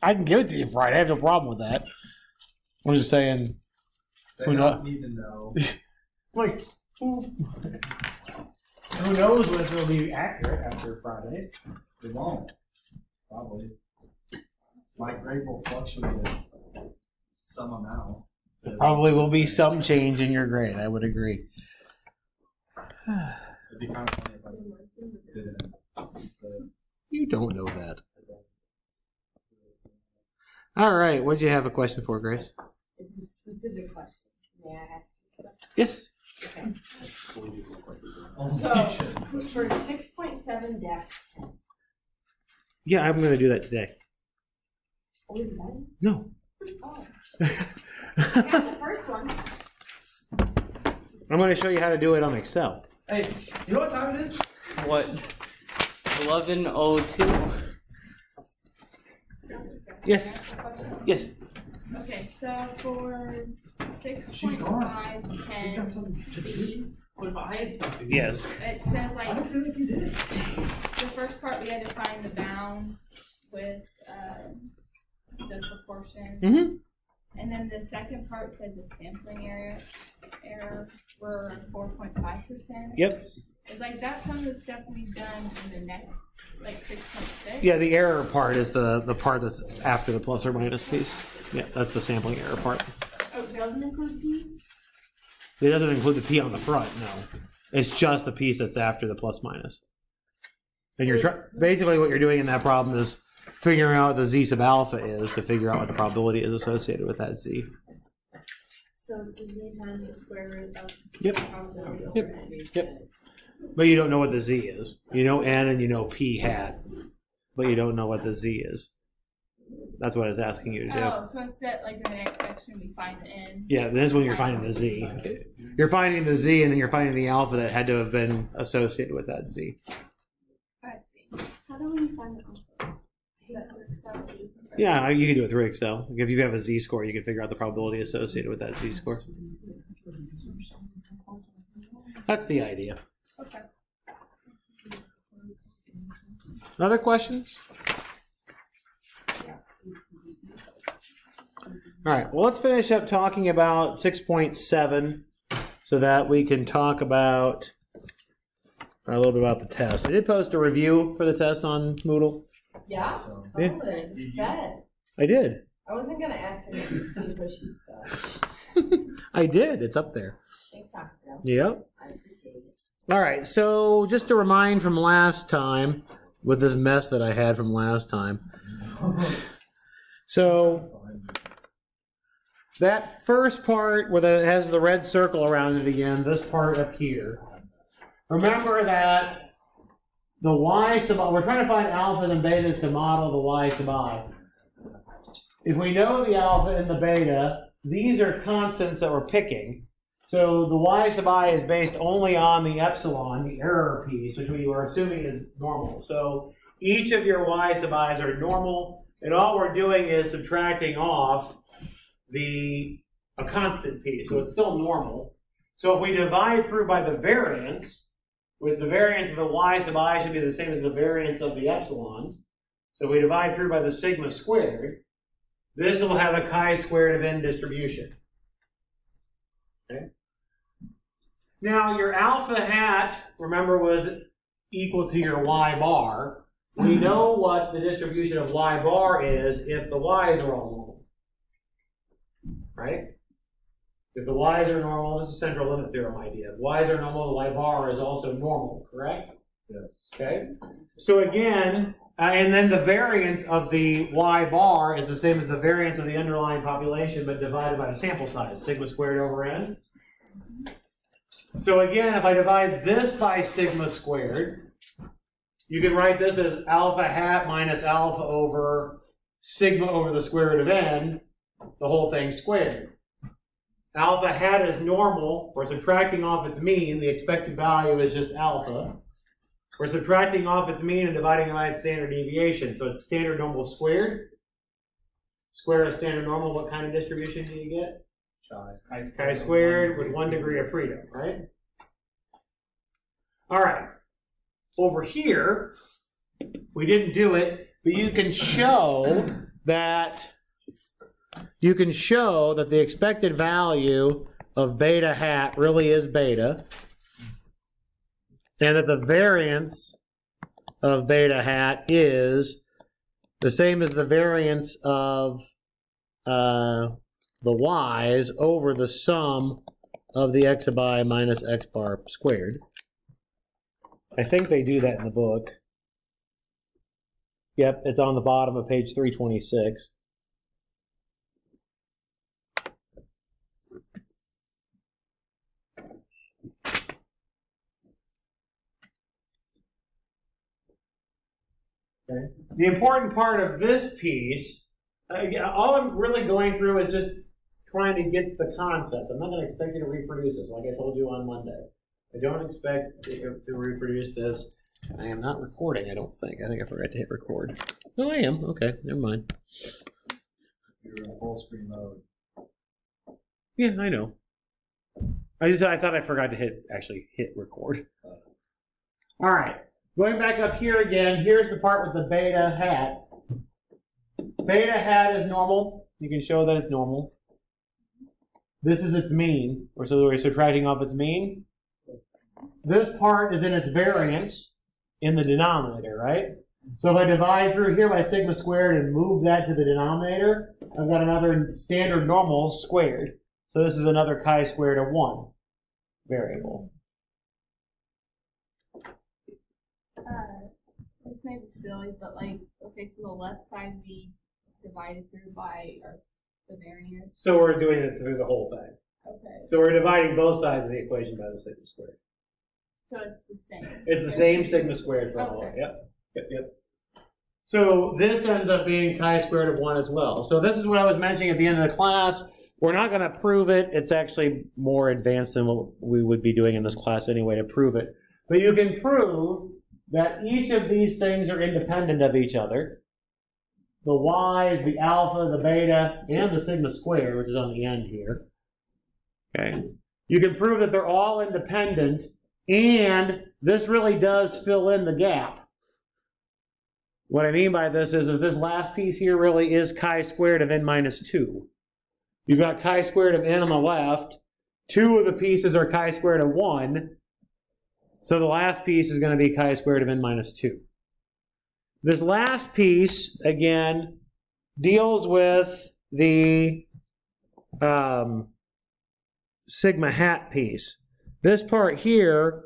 I can give it to you Friday. I have no problem with that. I'm just saying. They don't need to know. Like, who knows when it'll be accurate after Friday? They won't. Probably. My grade will fluctuate some amount. There probably will be some change in your grade. I would agree. It'd be kind of funny if I didn't. You don't know that. All right. What do you have a question for, Grace? It's a specific question. May I ask you something? Yes. Okay. So, for 6.7-10. Yeah, I'm going to do that today. Oh, you done? No. Oh. I got the first one. I'm going to show you how to do it on Excel. hey, you know what time it is? What? 11:02. Yes. Yes. Okay, so for She's gone. 6.5, She's got something to do. What if I had something? Yes. it says I like don't feel like you did. the first part we had to find the bound with the proportion. Mm-hmm. And then the second part said the sampling error were 4.5%. Yep. It's like that's some of the stuff we've done in the next, like 6.6. Yeah, the error part is the part that's after the plus or minus piece. Yeah, that's the sampling error part. Oh, it doesn't include P? It doesn't include the P on the front, no. It's just the piece that's after the plus minus. And you're basically what you're doing in that problem is figuring out what the Z sub alpha is to figure out what the probability is associated with that Z. So it's the Z times the square root of Yep. probability over Yep. N. Yep. But you don't know what the Z is. You know N and you know P hat, but you don't know what the Z is. That's what it's asking you to do. Oh, so instead, like in the next section, we find the N. Yeah, this is when you're finding the Z. You're finding the Z and then you're finding the alpha that had to have been associated with that Z. I see. How do we find the alpha? Is that through Excel too? Yeah, you can do it through Excel. If you have a Z score, you can figure out the probability associated with that Z score. That's the idea. Okay. Other questions? All right, well, let's finish up talking about 6.7 so that we can talk about a little bit about the test. I did post a review for the test on Moodle. Yeah, So- solid. Fed. I did. I wasn't going to ask him if he's seen pushy, so I did. It's up there. thanks, Dr. Bill. Yep. I appreciate it. All right, so just to remind from last time, with this mess that I had from last time. So that first part where it has the red circle around it again, this part up here. Remember that the y sub I, we're trying to find alphas and betas to model the y sub I. If we know the alpha and the beta, these are constants that we're picking. So the y sub I is based only on the epsilon, the error piece, which we were assuming is normal. So each of your y sub i's are normal, and all we're doing is subtracting off a constant piece. So it's still normal. So if we divide through by the variance, which the variance of the y sub I should be the same as the variance of the epsilons. So we divide through by the sigma squared. This will have a chi-squared of n distribution. Okay. Now your alpha hat, remember, was equal to your y bar. We know what the distribution of y bar is if the y's are all normal. Right? If the y's are normal, this is central limit theorem idea. If y's are normal, the y bar is also normal, correct? Yes. Okay. So again, and then the variance of the y bar is the same as the variance of the underlying population, but divided by the sample size, sigma squared over n. So again, if I divide this by sigma squared, you can write this as alpha hat minus alpha over sigma over the square root of n, the whole thing squared. Alpha hat is normal. We're subtracting off its mean. The expected value is just alpha. We're subtracting off its mean and dividing it by its standard deviation. So it's standard normal squared. Square of standard normal, what kind of distribution do you get? Chi-squared with 1 degree of freedom, right? All right. Over here, we didn't do it, but you can show that the expected value of beta hat really is beta, and that the variance of beta hat is the same as the variance of the y's over the sum of the x bar minus x bar squared. I think they do that in the book. Yep, it's on the bottom of page 326. Okay. The important part of this piece, all I'm really going through is just trying to get the concept. I'm not going to expect you to reproduce this like I told you on Monday. I don't expect you to reproduce this. I am not recording, I don't think. I think I forgot to hit record. Oh, I am. Okay, never mind. You're in full screen mode. Yeah, I know. I thought I forgot to actually hit record. All right. Going back up here again, here's the part with the beta hat. Beta hat is normal. You can show that it's normal. This is its mean, or so we're subtracting off its mean. This part is in its variance in the denominator, right? So if I divide through here by sigma squared and move that to the denominator, I've got another standard normal squared. So this is another chi-squared of 1 variable. This may be silly, but like, okay, so the left side we divided through by the variance. So we're doing it through the whole thing. Okay. So we're dividing both sides of the equation by the sigma squared. So it's the same. It's the same sigma squared for all. Okay. Yep. So this ends up being chi-squared of 1 as well. So this is what I was mentioning at the end of the class. We're not going to prove it. It's actually more advanced than what we would be doing in this class anyway to prove it. But you can prove that each of these things are independent of each other. The y's, the alpha, the beta, and the sigma squared, which is on the end here. Okay. You can prove that they're all independent, and this really does fill in the gap. What I mean by this is that this last piece here really is chi-squared of n minus 2. You've got chi-squared of n on the left. 2 of the pieces are chi-squared of 1. So the last piece is going to be chi-squared of n minus 2. This last piece, again, deals with the sigma hat piece. This part here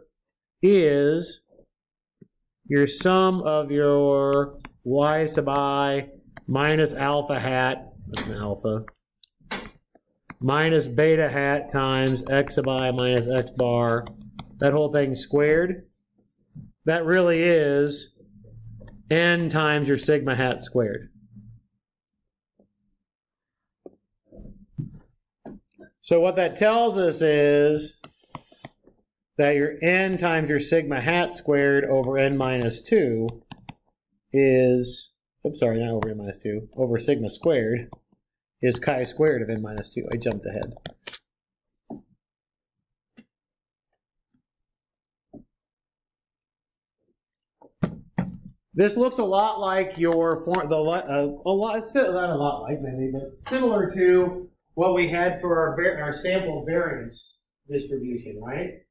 is your sum of your y sub I minus alpha hat, that's an alpha, minus beta hat times x sub I minus x bar, that whole thing squared. That really is n times your sigma hat squared. So what that tells us is that your n times your sigma hat squared over n minus 2 is, oops, sorry, not over n minus 2, over sigma squared is chi-squared of n minus 2. I jumped ahead. This looks a lot like your not a lot like maybe, but similar to what we had for our sample variance distribution, right?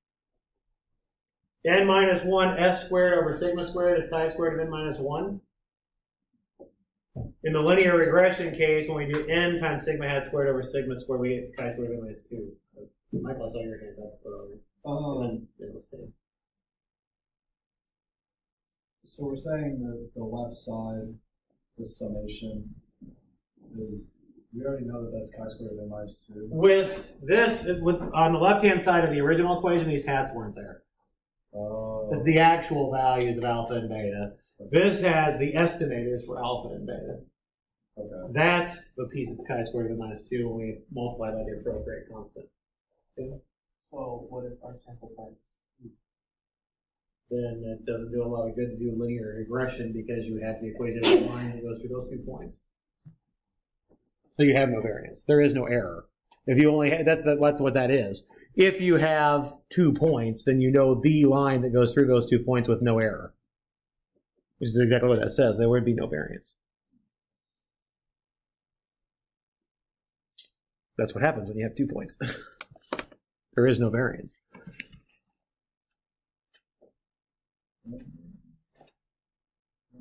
N minus 1 s squared over sigma squared is chi-squared of n minus 1. In the linear regression case, when we do n times sigma hat squared over sigma squared, we get chi-squared of n minus 2. Michael, I saw your hand up earlier. And then it'll say. So we're saying that the left side, the summation, is, we already know that that's chi-squared of n minus 2. With this, on the left-hand side of the original equation, these hats weren't there. Oh. It's the actual values of alpha and beta. This has the estimators for alpha and beta. Okay. That's the piece that's chi-squared of n minus 2 when we multiply by the appropriate constant. See? Well, what if our sample size? Then it doesn't do a lot of good to do linear regression because you have the equation of the line that goes through those 2 points. So you have no variance. There is no error. If you only have, that's what that is. If you have 2 points, then you know the line that goes through those 2 points with no error. which is exactly what that says. There would be no variance. That's what happens when you have 2 points. There is no variance.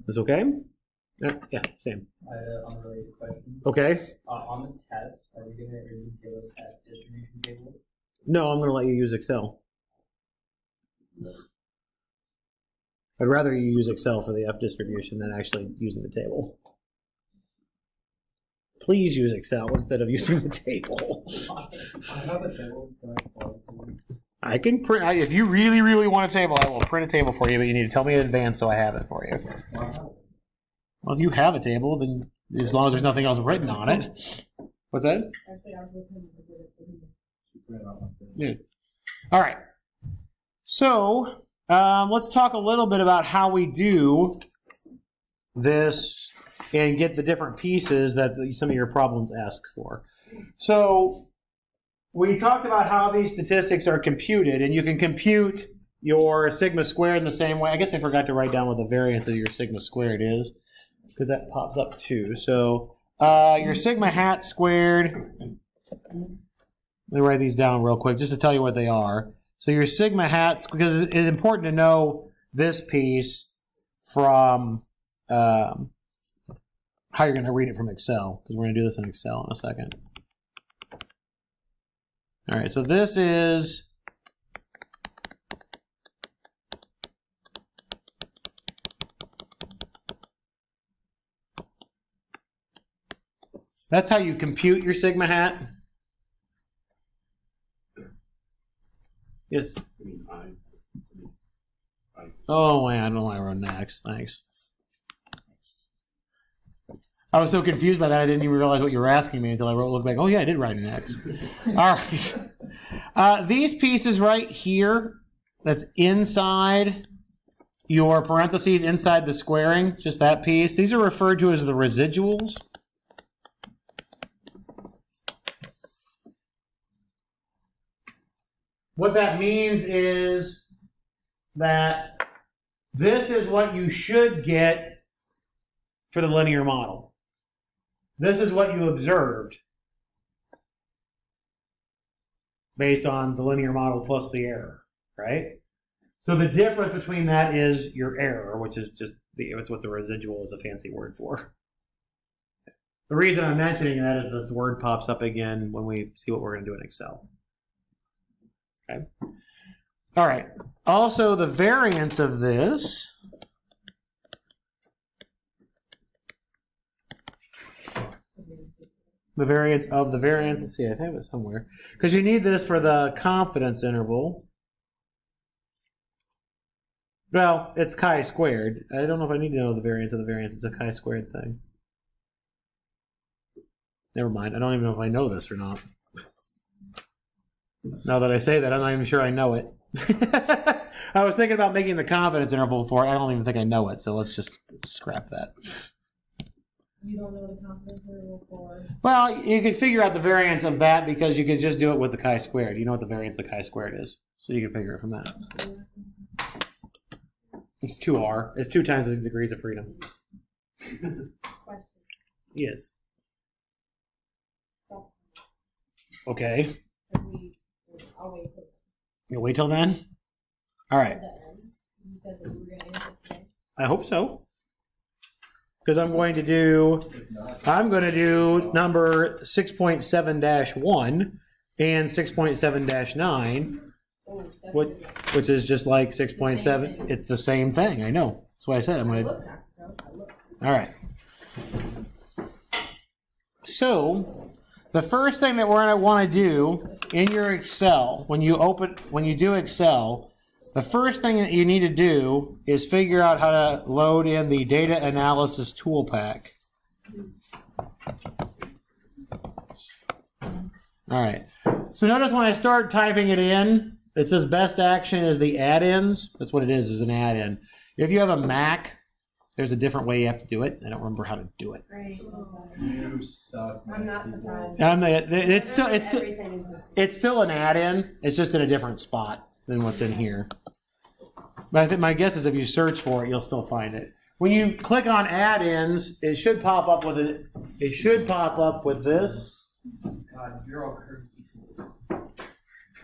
Is okay? Yeah, same. I had an unrelated question. Okay. On the test, are we going to read tables at distribution tables? No, I'm going to let you use Excel. I'd rather you use Excel for the F distribution than actually using the table. Please use Excel instead of using the table. I have a table. I can print. If you really, really want a table, I will print a table for you, but you need to tell me in advance so I have it for you. Well, if you have a table, then as long as there's nothing else written on it. What's that? Actually, I was looking at it. Yeah. All right. So let's talk a little bit about how we do this and get the different pieces that some of your problems ask for. So we talked about how these statistics are computed, and you can compute your sigma squared in the same way. I guess I forgot to write down what the variance of your sigma squared is, because that pops up too. So your sigma hat squared, let me write these down real quick just to tell you what they are. So your sigma hats, because it's important to know this piece from how you're going to read it from Excel, because we're going to do this in Excel in a second. All right, so this is that's how you compute your sigma hat. Yes. Oh, man, I don't know why I wrote next. Thanks. I was so confused by that I didn't even realize what you were asking me until I looked back. Oh, yeah, I did write an X. All right. These pieces right here, that's inside your parentheses, inside the squaring, just that piece, these are referred to as the residuals. What that means is that this is what you should get for the linear model. This is what you observed based on the linear model plus the error, right? So the difference between that is your error, which is just it's what the residual is a fancy word for. The reason I'm mentioning that is this word pops up again when we see what we're going to do in Excel. Okay. All right. Also, the variance of this the variance of the variance. Let's see, I have it somewhere. Because you need this for the confidence interval. Well, it's chi-squared. I don't know if I need to know the variance of the variance. It's a chi-squared thing. Never mind. I don't even know if I know this or not. Now that I say that, I'm not even sure I know it. I was thinking about making the confidence interval for it. I don't even think I know it, so let's just scrap that. You don't know the confidence interval for? Well, you could figure out the variance of that because you could just do it with the chi-squared. You know what the variance of the chi-squared is, so you can figure it from that. It's 2r. It's 2 times the degrees of freedom. Question. Yes. Okay. I'll wait till You'll wait till then? All right. the end. You said that we were going to end it today. I hope so. Because I'm going to do number 6.7-1 and 6.7-9, Oh, that's which is just like 6.7. It's the same thing. I know. That's why I said I'm going to. All right. So the first thing that we're going to want to do in your Excel, when you do Excel, the first thing that you need to do is figure out how to load in the data analysis Toolpak. All right. So notice when I start typing it in, it says best action is the add-ins. That's what it is an add-in. If you have a Mac, there's a different way you have to do it. I don't remember how to do it. Right. You suck. I'm not surprised. It's still an add-in. It's just in a different spot than what's in here. But I think my guess is if you search for it, you'll still find it. when you click on add-ins, it should pop up with it. It should pop up with this. God, you're all currency tools.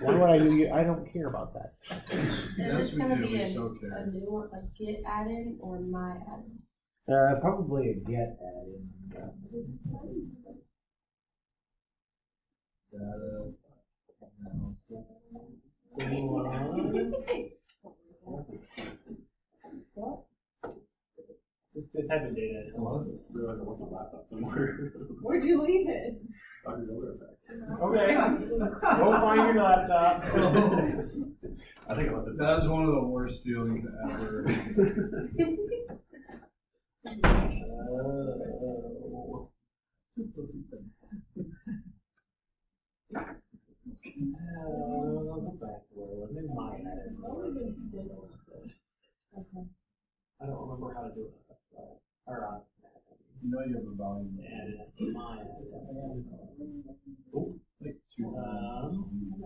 Why would I do? I don't care about that. Is Yes, this we gonna do. be We a so care. new one, like get add-in or my add-in? Probably a get add-in. Yes. Data analysis. Just good type of data analysis. Where'd you leave it? Okay. Go find your laptop. I think I left it. That was one of the worst feelings ever. I'll go back to where it was. Maybe my add-in. I don't remember how to do it on that side. Or on You know you have a volume. add-in. My add-in. Like 2 times. You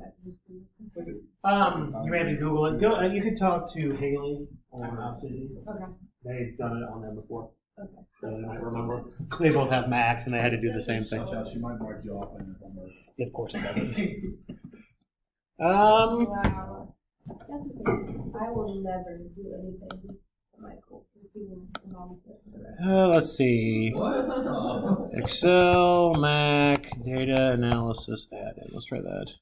may have to Google it. Go, you can talk to Haley on Obsidian. Okay. They've done it on them before. Okay. So they might remember. They both have Macs and they had to do the same thing. Watch out, she might mark you off on your homework. Of course it doesn't. Wow. That's okay. I will never do anything to Michael because he will volunteer for the rest. Let's see. What? Excel, Mac, data analysis add-in. Let's try that.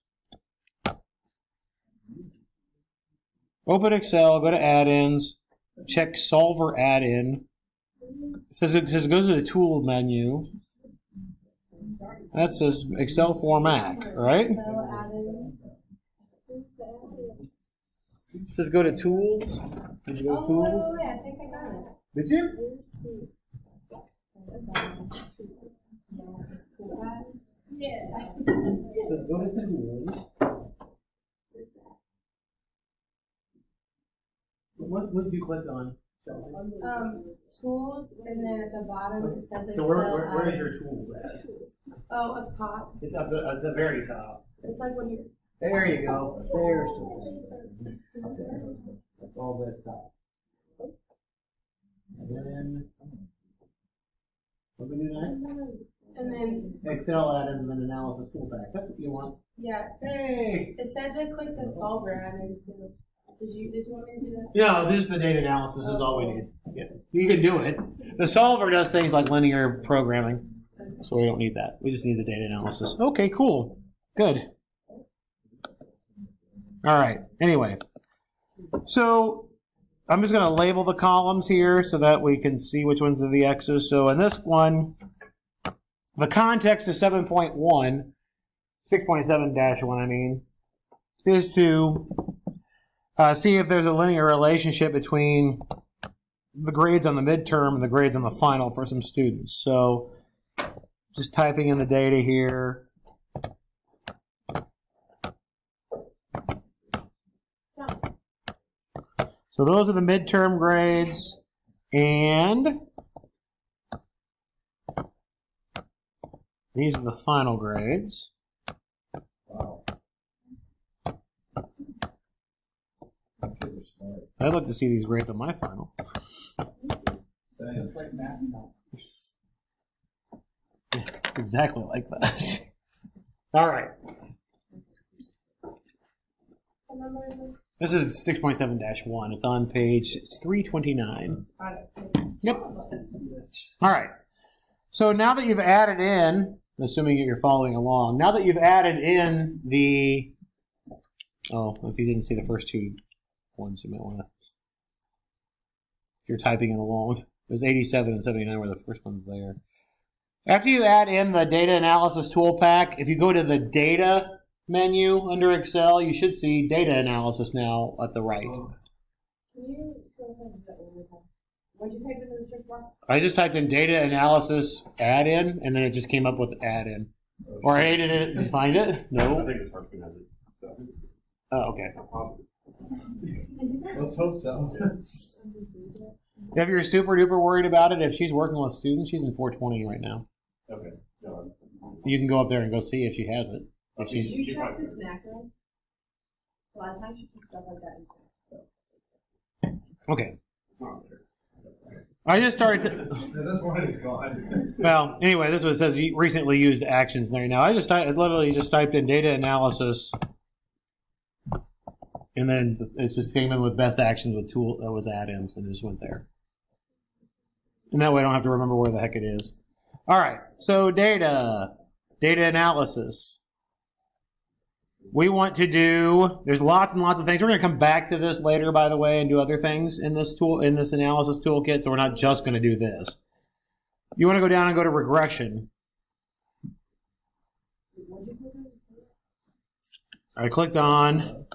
Open Excel, go to add-ins, check solver add-in. It says it goes to the tool menu. That says Excel for Mac, right? Excel add-ins. It says go to tools. Did you go to Oh, tools? wait, I think I got it. Did you? Yeah. It says go to tools. What did you click on? Tools, and then at the bottom it says So Excel. where is your add-ins. tools at? Oh, up top. It's up at the very top. It's like when you. There you go. There's tools. All the top. And then what do we do next? And then Excel add-ins and then analysis toolpak. That's what you want. yeah, Hey. it said to click the solver add-in too. Did you want me to do that? No, this is the data analysis is all we need. Yeah. You can do it. The solver does things like linear programming, so we don't need that. We just need the data analysis. Okay, cool. Good. All right. Anyway, so I'm just going to label the columns here so that we can see which ones are the X's. So in this one, the context is 7.1, 6.7-1, I mean, is to see if there's a linear relationship between the grades on the midterm and the grades on the final for some students. So just typing in the data here. So those are the midterm grades, and these are the final grades. Wow. These kids are smart. I'd like to see these grades on my final. Same. Like math now. It's exactly like that. All right. What number is this? This is 6.7-1. It's on page 329. Yep. All right. So now that you've added in, assuming you're following along, now that you've added in the, oh, if you didn't see the first two ones, you might want to, if you're typing it along, there's 87 and 79 were the first ones there. After you add in the data analysis toolpak, if you go to the data menu under Excel, you should see data analysis now at the right. Can you show us how to do that one more time? What'd you type in the search bar? I just typed in data analysis add-in, and then it just came up with add-in. Or I did it. Did you find it? I No. think it's hard to have it. So. Oh, okay. Let's hope so. If you're super duper worried about it, if she's working with students, she's in 420 right now. Okay. No, You can go up there and go see if she has it. If Did she's you check the snack room? A lot of times you put stuff like that in snack. okay. it's not there. I just started to, Yeah, this one is gone. well, anyway, this one says recently used actions there. Now, I literally just typed in data analysis, and then it just came in with best actions with tool that was add-ins, and just went there. And that way I don't have to remember where the heck it is. All right, so data analysis. We want to do, there's lots and lots of things. We're going to come back to this later, by the way, and do other things in this tool, in this analysis toolkit, so we're not just going to do this. You want to go down and go to regression. I clicked on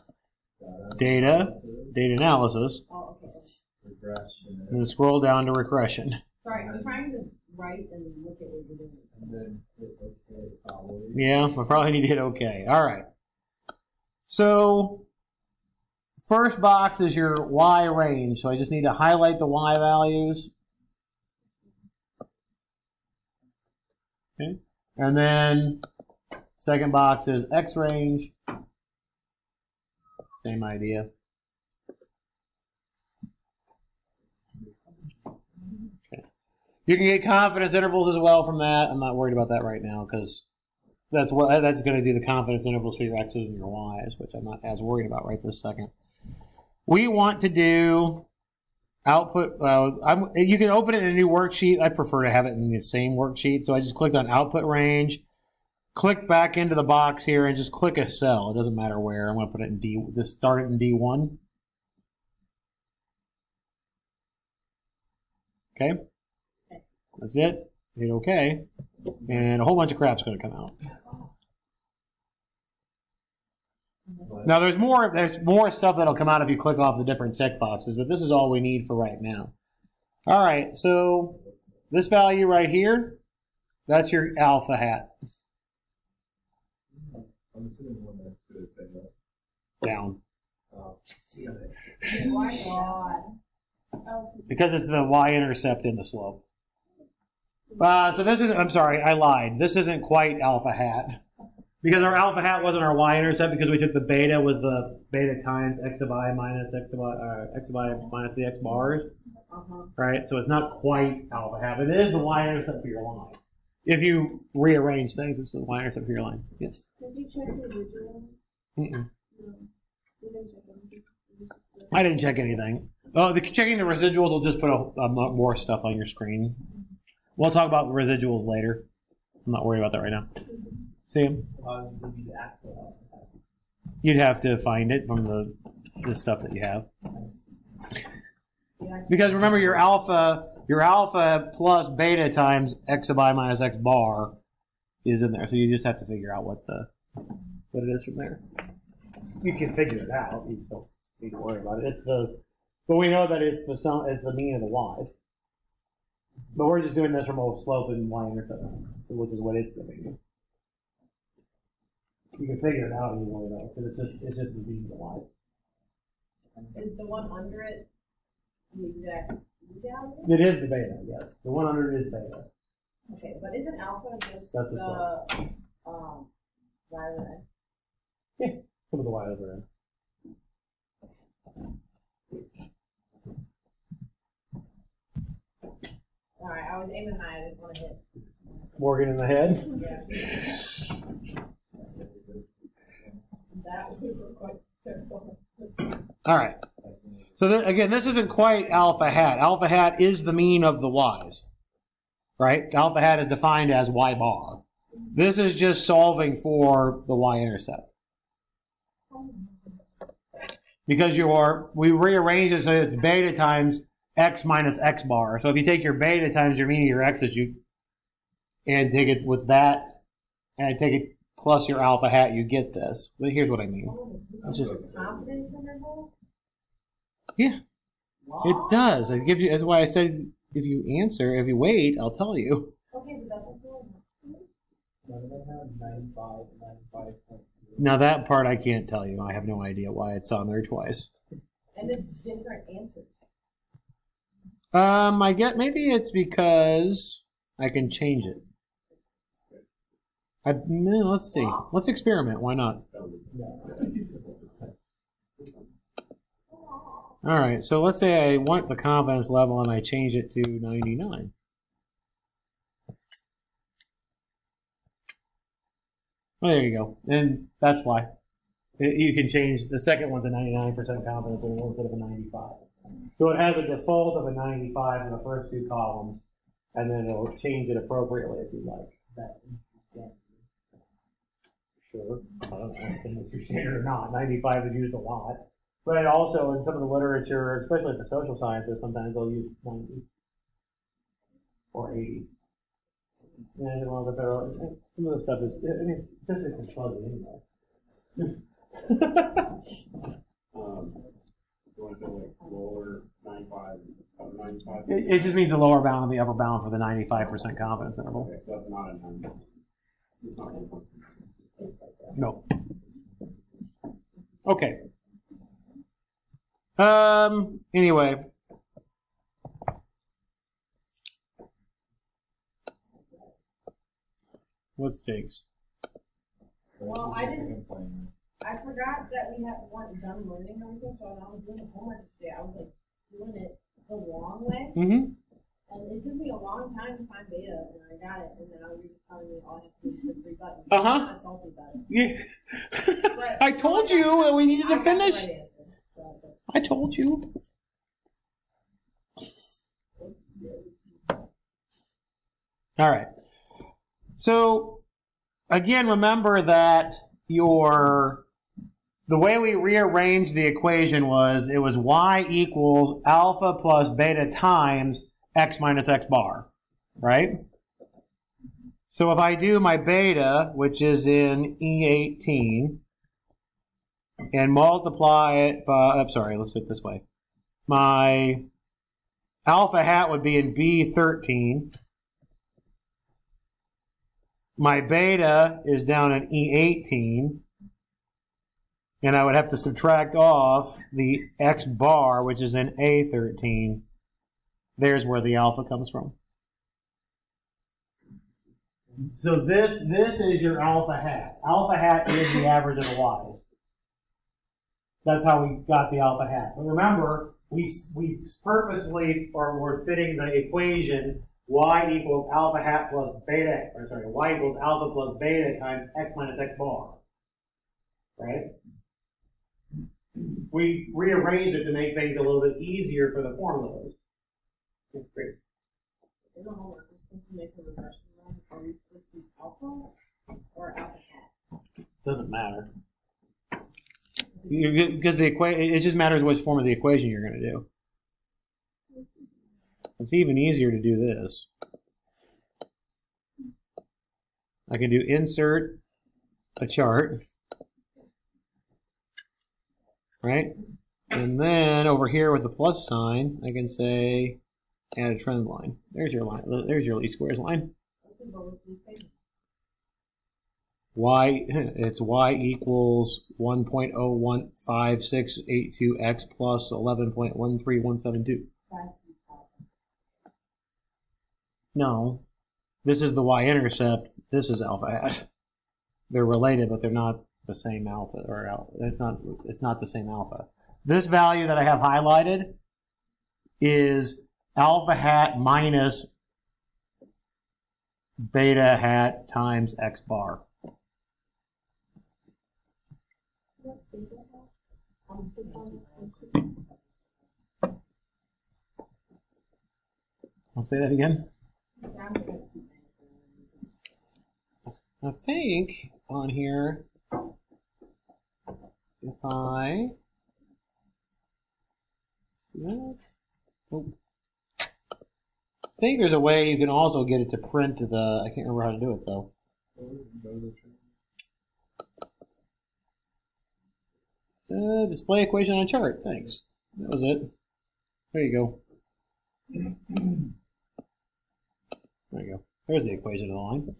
data analysis, Regression. and then scroll down to regression. Sorry, I'm trying to write and look at what you're doing. And then hit OK, probably. Yeah, I probably need to hit OK. All right. So, first box is your Y range. So I just need to highlight the Y values. Okay. And then second box is X range. Same idea. Okay. You can get confidence intervals as well from that. I'm not worried about that right now because that's going to do the confidence intervals for your X's and your Y's, which I'm not as worried about right this second. We want to do output. You can open it in a new worksheet. I prefer to have it in the same worksheet. So I just clicked on output range, click back into the box here, and just click a cell. It doesn't matter where. I'm going to put it in D. Just start it in D1. Okay. That's it. Hit OK. And a whole bunch of crap's going to come out. Now there's more stuff that'll come out if you click off the different check boxes, but this is all we need for right now. All right, so this value right here, that's your alpha hat. I'm assuming one that's good thing. Down. Oh my god. Because it's the Y-intercept in the slope. So this isn't, I'm sorry, I lied. This isn't quite alpha hat. Because our alpha hat wasn't our Y-intercept because we took the beta was the beta times x of I minus x of I minus the x bars. Right? So it's not quite alpha hat, but it is the Y-intercept for your line. If you rearrange things, it's the Y-intercept for your line. Yes? Did you check residuals? Mm-mm. No. You didn't check them. I didn't check anything. Oh, checking the residuals will just put more stuff on your screen. We'll talk about the residuals later. I'm not worried about that right now. Sam? You'd have to find it from the stuff that you have. Because remember, your alpha plus beta times x of I minus x bar is in there. So you just have to figure out what it is from there. You can figure it out. You don't need to worry about it. But we know that it's the mean of the y. But we're just doing this from a slope and Y-intercept, which is what it's going to be. You can figure it out if you want to know, because it's just the mean of the y's. Is the one under it the exact value? It is the beta, yes. The 100 is beta. Okay, but isn't alpha just That's the y? Yeah, some of the y over in. Alright, I was aiming high, I didn't want to hit. Morgan in the head. Yeah. That would be quite hysterical. All right. So again, this isn't quite alpha hat. Alpha hat is the mean of the y's, right? Alpha hat is defined as y bar. This is just solving for the y-intercept. Because we rearrange it so it's beta times x minus x bar. So if you take your beta times your mean of your x's, and take it with that, and take it plus your alpha hat, you get this. But here's what I mean. It's just Confidence interval? yeah, it does. It gives you. That's why I said if you wait, I'll tell you. Okay, but that's also. Now that part I can't tell you. I have no idea why it's on there twice. And it's different answers. I get maybe it's because I can change it. Let's see. Let's experiment. Why not? All right, so let's say I want the confidence level and I change it to 99. Well, there you go. And that's why. You can change, the second one's a 99% confidence interval instead of a 95. So it has a default of a 95 in the first two columns, and then it'll change it appropriately if you like. Sure. I don't know if it's standard or not. 95 is used a lot. But also in some of the literature, especially in the social sciences, sometimes they'll use 90 or 80. And well, some of the stuff is, I mean, physics is fuzzy anyway. You want to say like lower 95, 95? It just means the lower bound and the upper bound for the 95% confidence interval. Okay, so that's not a 90. It's not 100%. No. Okay. Anyway. What stinks? Well, I forgot that we weren't done learning everything, so when I was doing the homework today, I was like doing it the long way. Mm-hmm. And it took me a long time to find beta, and I got it, and then I was just telling me all I have to do is the 3 buttons. Uh-huh. I'm kind of salty about it. Yeah. But I told you that we needed to I got the finish. right answer, so. I told you. All right. So, again, remember that the way we rearranged the equation was, it was y equals alpha plus beta times x minus x bar, right? So if I do my beta, which is in E18, and multiply it by, I'm sorry, let's do it this way. My alpha hat would be in B13. My beta is down in E18. And I would have to subtract off the x bar, which is in A13. There's where the alpha comes from. So this is your alpha hat. Alpha hat is the average of the y's. That's how we got the alpha hat. But remember, we purposely, or we're fitting the equation y equals alpha hat plus beta, or sorry, y equals alpha plus beta times x minus x bar. Right? We rearranged it to make things a little bit easier for the formulas. Great. In the homework, we're supposed to make a regression run. Are we supposed to use alpha or alpha hat? Doesn't matter. Because it just matters which form of the equation you're going to do. It's even easier to do this. I can do insert a chart. Right? And then over here with the plus sign, I can say add a trend line. There's your line. There's your least squares line. It's y equals 1.015682x plus 11.13172. No, this is the Y-intercept. This is alpha hat. They're related, but they're not the same alpha, or alpha. It's not the same alpha. This value that I have highlighted is alpha hat minus beta hat times x bar. I'll say that again. I think on here, if I I think there's a way you can also get it to print the, I can't remember how to do it though. Display equation on a chart, thanks. That was it. There you go. There you go. There's the equation of the line.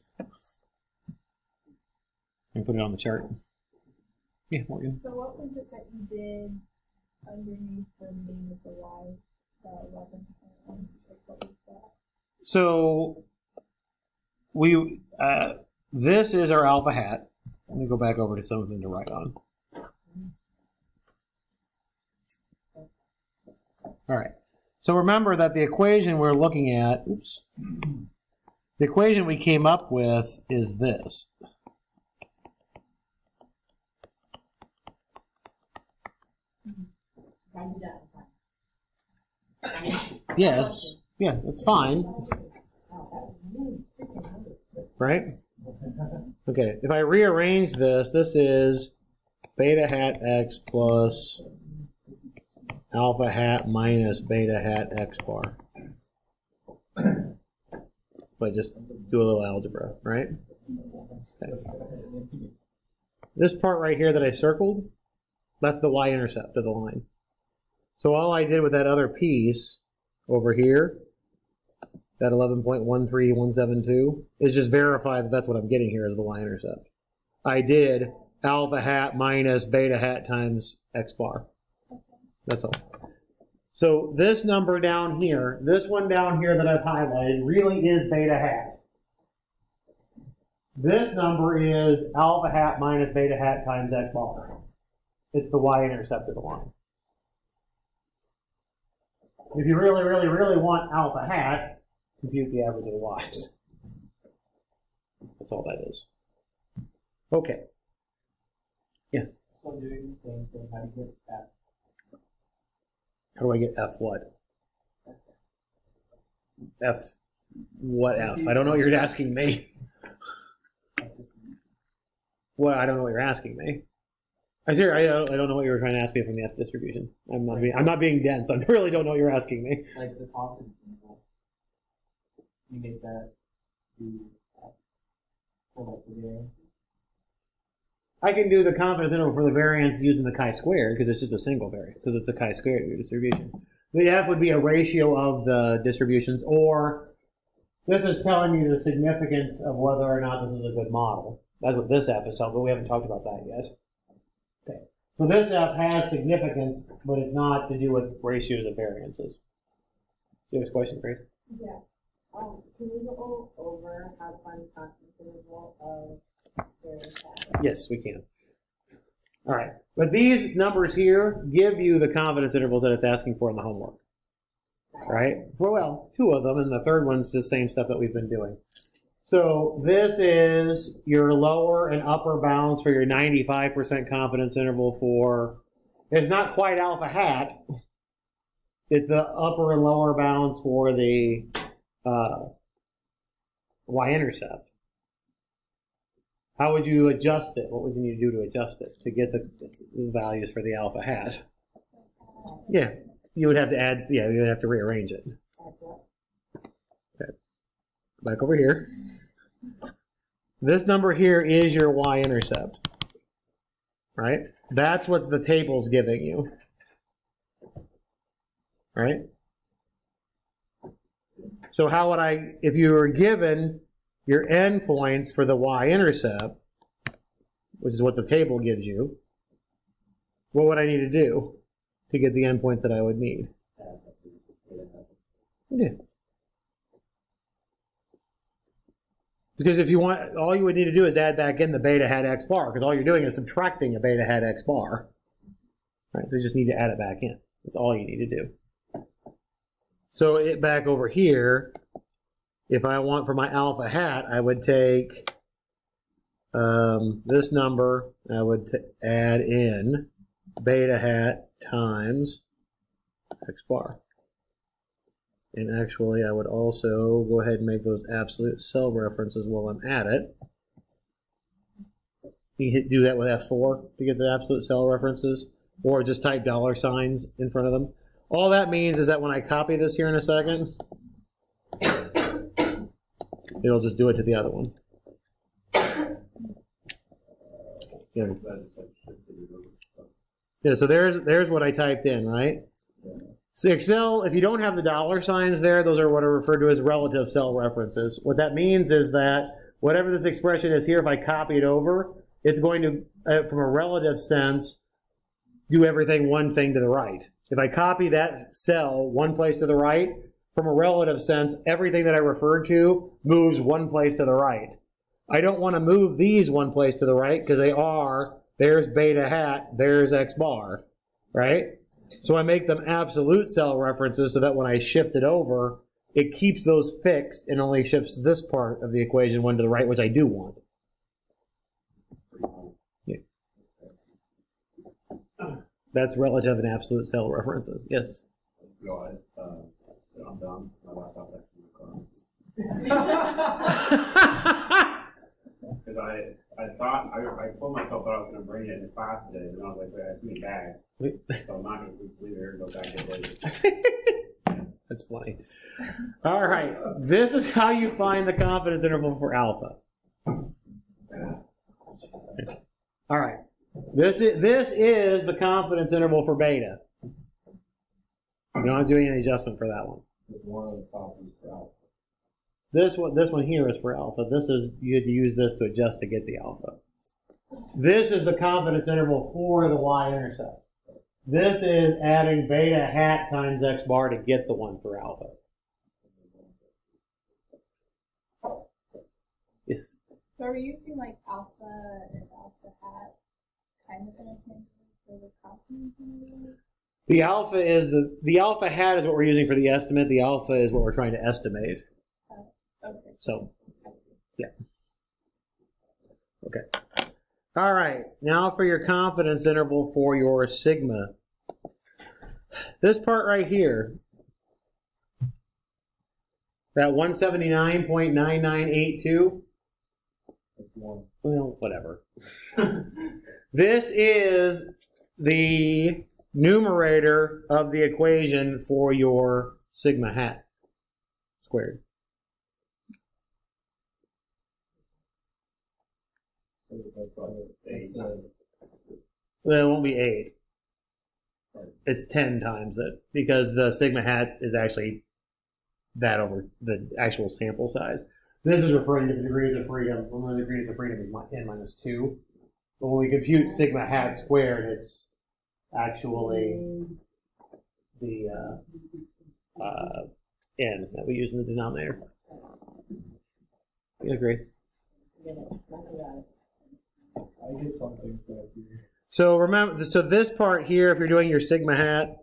And put it on the chart. Yeah, Morgan. So what was it that you did underneath the name of the Y, the 11? What was that? So this is our alpha hat. Let me go back over to something to write on. All right. So remember that the equation we're looking at, oops, the equation we came up with is this. Yeah, that's fine. Right? Okay, if I rearrange this, this is beta hat x plus alpha hat minus beta hat x bar. If I just do a little algebra, right? Okay. This part right here that I circled, that's the y-intercept of the line. So all I did with that other piece over here, that 11.13172, is just verify that that's what I'm getting here as the y-intercept. I did alpha hat minus beta hat times x bar. That's all. So this number down here, this one down here that I've highlighted, really is beta hat. This number is alpha hat minus beta hat times x bar. It's the y-intercept of the line. If you really, really, really want alpha hat, compute the average of the y's. That's all that is. Okay. Yes? So doing the same thing, how do you get that? How do I get F what? F what F? I don't know what you're asking me. What? I don't know what you're asking me. I don't know what you were trying to ask me from the F distribution. I'm not being dense. I really don't know what you're asking me. Like the confidence interval. You make that for like the variance. I can do the confidence interval for the variance using the chi-squared because it's just a single variance because it's a chi-squared distribution. The F would be a ratio of the distributions, or this is telling you the significance of whether or not this is a good model. That's what this F is telling, but we haven't talked about that yet. Okay. So this F has significance, but it's not to do with ratios of variances. Do you have a question, Grace? Yeah. Can we go over how to find the confidence interval of variance? Yes, we can. All right. But these numbers here give you the confidence intervals that it's asking for in the homework. Right? Well, two of them, and the third one's the same stuff that we've been doing. So this is your lower and upper bounds for your 95% confidence interval for, it's not quite alpha hat. It's the upper and lower bounds for the y-intercept. How would you adjust it? What would you need to do to adjust it to get the values for the alpha hat? Yeah, you would have to add, you would have to rearrange it. Okay. Back over here. This number here is your y-intercept, right? That's what the table's giving you, right? So how would I, if you were given your endpoints for the y-intercept, which is what the table gives you, what would I need to do to get the endpoints that I would need? Yeah. Because if you want, all you would need to do is add back in the beta hat x bar, because all you're doing is subtracting a beta hat x bar. Right? So you just need to add it back in. That's all you need to do. So it back over here, if I want for my alpha hat, I would take this number, I would add in beta hat times x bar. And actually, I would also go ahead and make those absolute cell references while I'm at it. You can do that with F4 to get the absolute cell references, or just type $signs in front of them. All that means is that when I copy this here in a second, it'll just do it to the other one. Yeah, so there's what I typed in, right? So Excel, if you don't have the $signs there, those are what are referred to as relative cell references. What that means is that whatever this expression is here, if I copy it over, it's going to, from a relative sense, do everything one thing to the right. If I copy that cell one place to the right, from a relative sense, everything that I referred to moves one place to the right. I don't want to move these one place to the right because they are, there's beta hat, there's x bar, right? So I make them absolute cell references so that when I shift it over, it keeps those fixed and only shifts this part of the equation one to the right, which I do want. Yeah. That's relative and absolute cell references. Yes. Realize that I'm done. My laptop's actually in the car. Because I thought, I told myself that I was going to bring it in class today, but I was like, wait, I have too many bags. So I'm not going to leave it here and go back and later. That's funny. All right. This is how you find the confidence interval for alpha. All right. This is the confidence interval for beta. You're not doing any adjustment for that one. With one on the top is for alpha. This one here is for alpha. This is, you had to use this to adjust to get the alpha. This is the confidence interval for the y-intercept. This is adding beta hat times x bar to get the one for alpha. Yes. So are we using like alpha and alpha hat kind of interchangeably for the confidence interval? The alpha is the alpha hat is what we're using for the estimate. The alpha is what we're trying to estimate. Okay. So, yeah. Okay. All right. Now for your confidence interval for your sigma. This part right here, that 179.9982. Well, whatever. This is the numerator of the equation for your sigma hat squared. Well, it won't be 8. It's 10 times it, because the sigma hat is actually that over the actual sample size. This is referring to the degrees of freedom. One of the degrees of freedom is n minus 2. But when we compute sigma hat squared, it's actually the n that we use in the denominator. Yeah, Grace. I get some things back here. So remember, so this part here, if you're doing your sigma hat,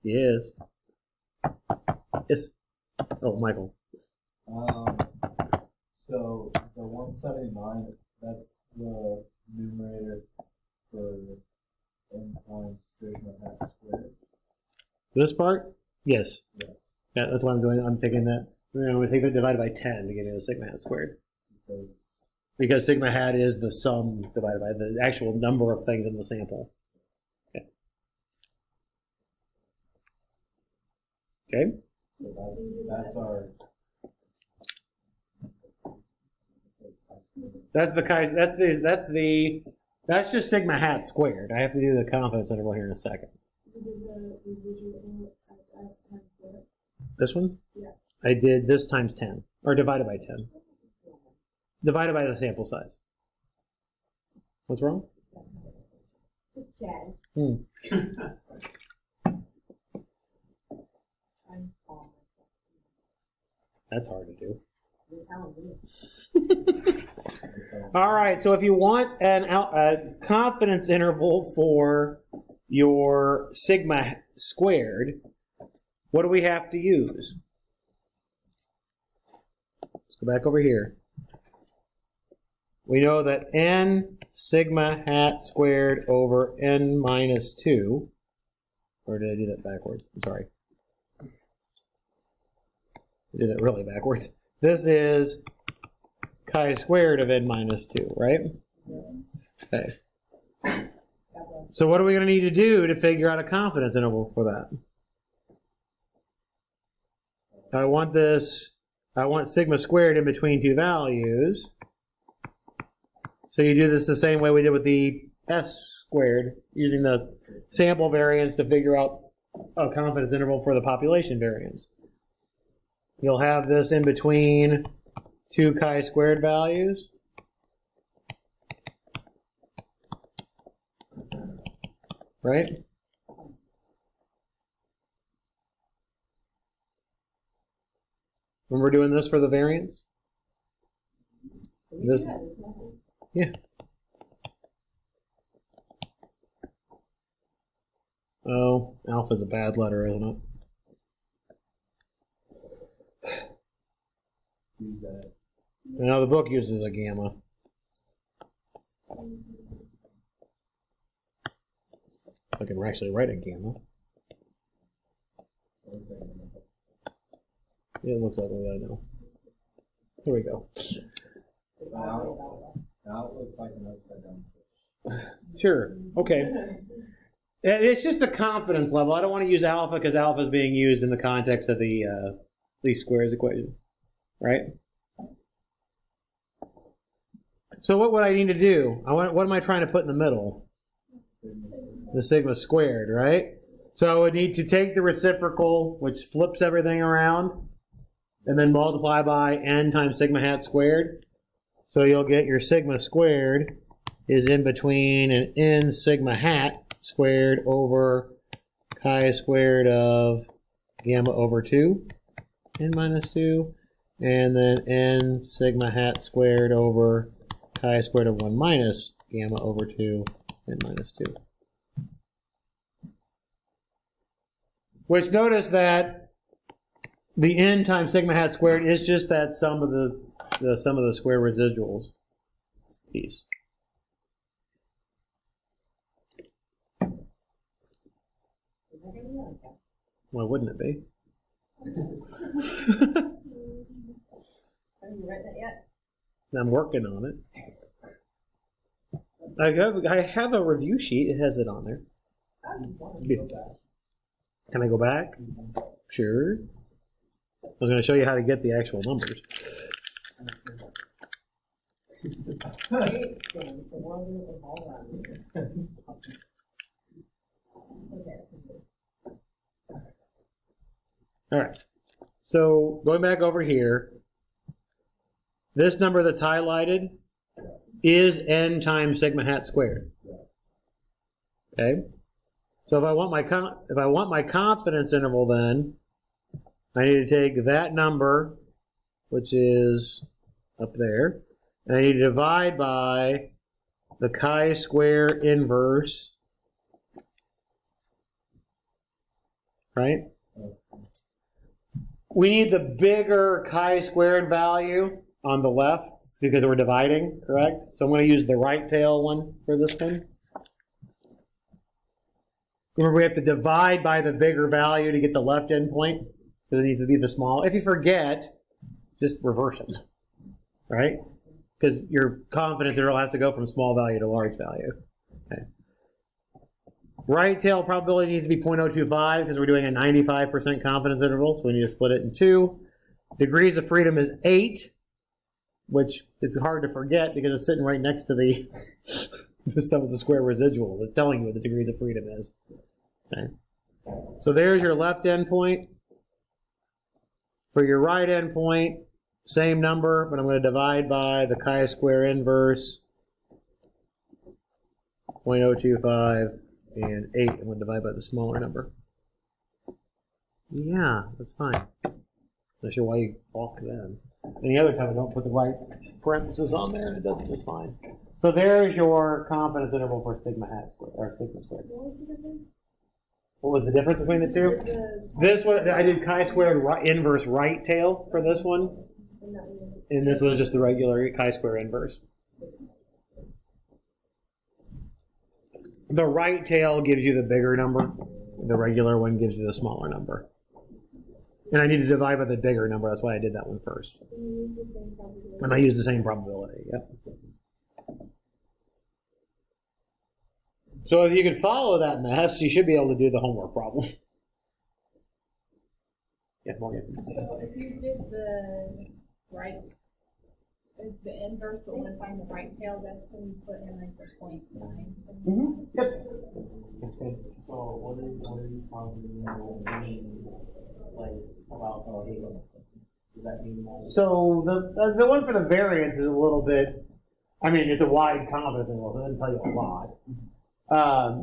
yes. Oh, Michael. So the 179, that's the numerator for n times sigma hat squared. This part? Yes. Yes. Yeah, that's what I'm doing. I'm taking that. I'm going to take that divided by 10 to give me the sigma hat squared. Because sigma hat is the sum divided by the actual number of things in the sample. Okay. Okay. So that's our. That's just sigma hat squared. I have to do the confidence interval here in a second. This one? Yeah. I did this times 10, or divided by 10. Divided by the sample size. What's wrong? Just chatting. That's hard to do. All right, so if you want a confidence interval for your sigma squared, what do we have to use? Let's go back over here. We know that n sigma hat squared over n minus 2, or did I do that backwards? I'm sorry. I did it really backwards. This is chi squared of n minus 2, right? Okay. So what are we going to need to do to figure out a confidence interval for that? I want sigma squared in between two values. So you do this the same way we did with the s squared, using the sample variance to figure out a confidence interval for the population variance. You'll have this in between two chi squared values. Right? When we're doing this for the variance? This, yeah. Oh, alpha's a bad letter, isn't it? Use that. Now the book uses a gamma. I can actually write a gamma. Yeah, it looks ugly, I know. Here we go. Now it looks like an upside down fish. Sure. Okay. It's just the confidence level. I don't want to use alpha because alpha is being used in the context of the least squares equation, right? So what would I need to do? What am I trying to put in the middle? The sigma squared, right? So I would need to take the reciprocal, which flips everything around, and then multiply by n times sigma hat squared. So you'll get your sigma squared is in between an n sigma hat squared over chi squared of gamma over 2, n minus 2, and then n sigma hat squared over chi squared of 1 minus gamma over 2, n minus 2. Which notice that the n times sigma hat squared is just that sum of the sum of the square residuals piece. Why wouldn't it be? Have you written it yet? I'm working on it. I have a review sheet. It has it on there. Can I go back? Sure. I was going to show you how to get the actual numbers. All right. So going back over here, this number that's highlighted is n times sigma hat squared. Okay. So if I want my confidence interval, then I need to take that number, which is up there, and I need to divide by the chi-square inverse, right? We need the bigger chi-squared value on the left because we're dividing, correct? So I'm going to use the right tail one for this one. Remember, we have to divide by the bigger value to get the left endpoint, because it needs to be the small. If you forget, just reverse them, right? Because your confidence interval has to go from small value to large value. Okay. Right tail probability needs to be 0.025 because we're doing a 95% confidence interval, so we need to split it in 2. Degrees of freedom is 8, which is hard to forget because it's sitting right next to the the sum of the square residual. It's telling you what the degrees of freedom is. Okay. So there's your left endpoint. For your right endpoint, same number, but I'm going to divide by the chi-square inverse, 0.025, and 8. I'm going to divide by the smaller number. Yeah, that's fine. Not sure why you balk then. Any other time I don't put the right parentheses on there and it does it just fine. So there's your confidence interval for sigma hat squared, or sigma squared. What was the difference? What was the difference between the two? This one, I did chi-squared inverse right tail for this one. And this was just the regular chi-square inverse. The right tail gives you the bigger number. The regular one gives you the smaller number. And I need to divide by the bigger number. That's why I did that one first. And I use the same probability. Yep. So if you can follow that mess, you should be able to do the homework problem. Yeah, Morgan. So if you did the right, the inverse, but want to find the right tail, that's when you put in like the 0.9. Mm-hmm. Yep. So what are you probably mean, like, about does that mean more? So the one for the variance is a little bit, I mean, it's a wide confidence interval, so it doesn't tell you a lot.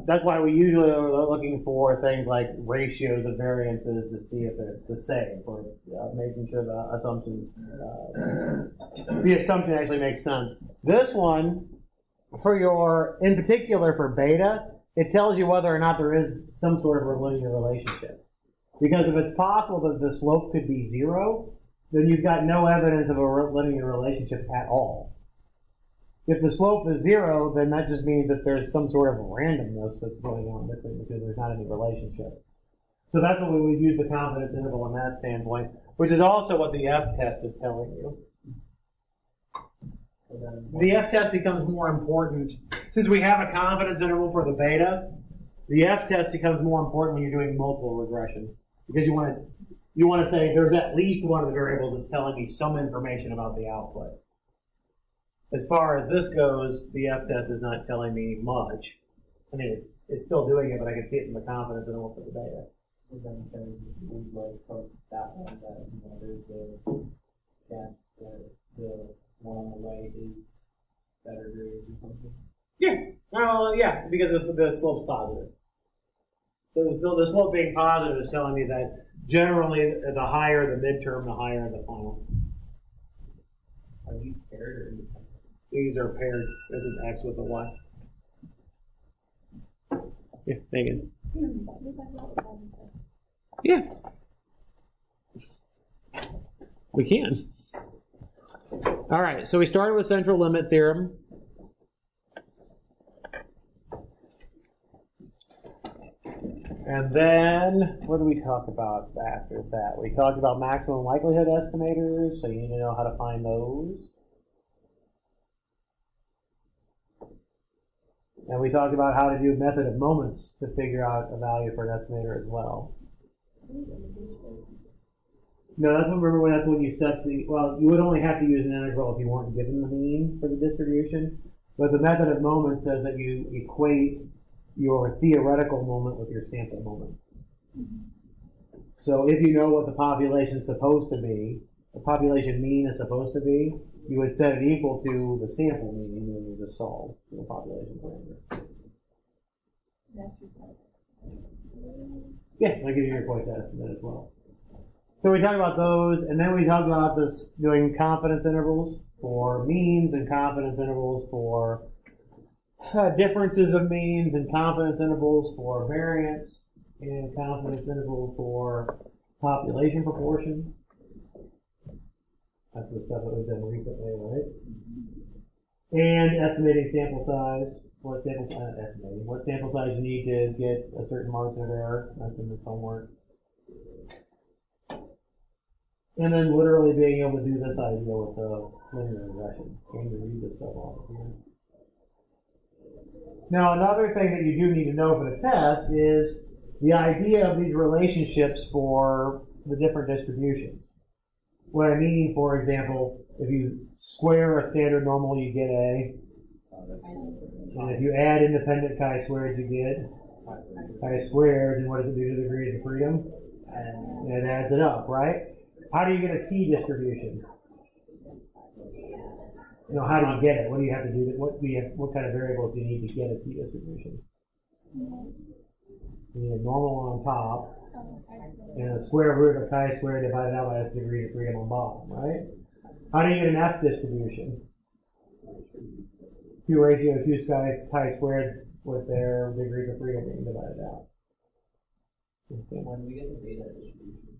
That's why we usually are looking for things like ratios of variances to see if they're the same, for making sure the assumptions, the assumption actually makes sense. This one, in particular for beta, it tells you whether or not there is some sort of a linear relationship. Because if it's possible that the slope could be 0, then you've got no evidence of a linear relationship at all. If the slope is 0, then that just means that there's some sort of randomness that's going on between because there's not any relationship. So that's what we would use the confidence interval in that standpoint, which is also what the F-test is telling you. The F-test becomes more important. Since we have a confidence interval for the beta, the F-test becomes more important when you're doing multiple regression. Because you want to say there's at least one of the variables that's telling me some information about the output. As far as this goes, the F-test is not telling me much. I mean, it's still doing it, but I can see it from the confidence interval for the beta. And then like from that one that there's the chance that the one on the right is better grades or something. Yeah. Yeah, because the slope's positive. So the slope being positive is telling me that generally the higher the midterm, the higher the final. Are these paired or independent? These are paired. There's an X with a Y. Yeah, Megan. Yeah. We can. All right, so we started with central limit theorem. And then, what do we talk about after that? We talked about maximum likelihood estimators, so you need to know how to find those. And we talked about how to do method of moments to figure out a value for an estimator as well. No, that's when you set the, well, you would only have to use an integral if you weren't given the mean for the distribution. But the method of moments says that you equate your theoretical moment with your sample moment. So if you know what the population is supposed to be, the population mean is supposed to be, you would set it equal to the sample mean, and then you just solve the population parameter. That's your point estimate. Yeah, that gives you your point estimate as well. So we talked about those, and then we talked about this doing confidence intervals for means and confidence intervals for differences of means and confidence intervals for variance and confidence interval for population proportion. That's the stuff that we've done recently, right? And estimating sample size. What sample size you need to get a certain margin of error. That's in this homework. And then literally being able to do this idea with the linear regression. Can you read this stuff off of here? Now, another thing that you do need to know for the test is the idea of these relationships for the different distributions. What I mean, for example, if you square a standard normal, you get A. And if you add independent chi-squared, you get chi-squared. And what does it do to the degrees of freedom? And it adds it up, right? How do you get a t distribution? You know, how do you get it? What do you have to do? What kind of variables do you need to get a t distribution? You need a normal on top and a square root of chi-squared divided out by the degrees of freedom on bottom, right? How do you get an f distribution? Q ratio 2 chi-squared with their degrees of freedom being divided out. When we get the data distribution,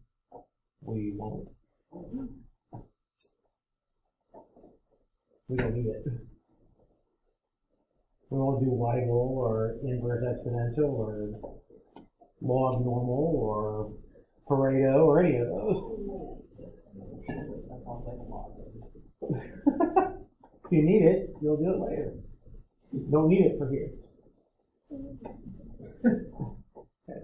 we won't. We don't need it. We won't do Weigel or inverse exponential or log normal or Pareto or any of those. that sounds like a lot. If you need it, you'll do it later. You don't need it for here. Okay.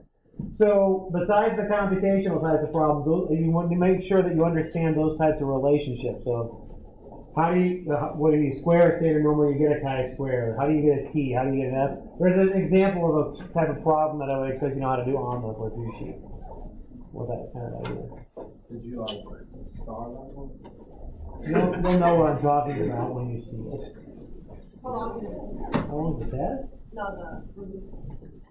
So besides the computational types of problems, you want to make sure that you understand those types of relationships. So how do you, what do you square a standard normal, you get a chi-square. How do you get a t? How do you get an f? There's an example of a type of problem that I would expect you know how to do on the review sheet. With that kind of idea. Did you star that one? You'll know what I'm talking about when you see it. How long is it? How long is the test? No, the review.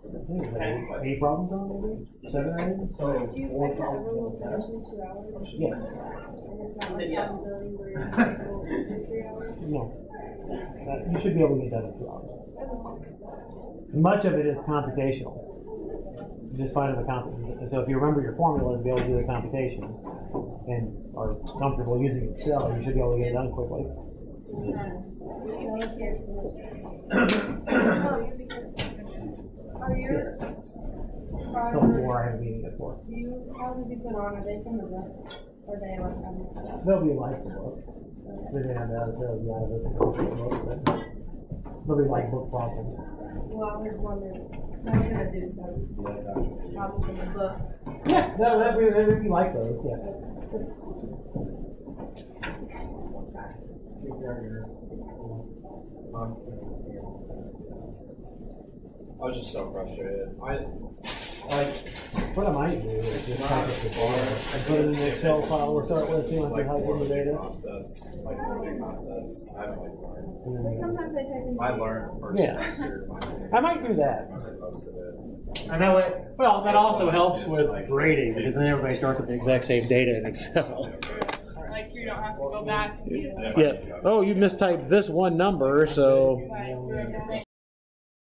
I think it's like 8 problems on maybe? 7 or 8? So, Do you 4 expect that problems everyone will on the finish test? in 2 hours? Yes. And it's not like probability where you're going to go for 3 hours? No. You should be able to get that in 2 hours. Much of it is computational. You just find the computations. So if you remember your formulas, be able to do the computations, and are comfortable using Excel, you should be able to get it done quickly. Are yours? Till 4, I have a meeting at 4. How does you put on? Are they from the book? Or they like They'll be like the book. They may have that, they'll be out of the book, but they'll be like book problems. Well, I was wondering. So I'm gonna do some problems from the book. Yeah, that would be like those, yeah. I was just so frustrated. What I might do is just type it together and put it in an Excel file to start with, see if I can type in the data. Concepts, like big concepts. I haven't like learned. But sometimes I type in. I learned first semester. I might do that. Most of it. And that way, well, that also helps with grading, because then everybody starts with the exact same data in Excel. Like you don't have to go back. Yeah. Oh, you mistyped this one number, so.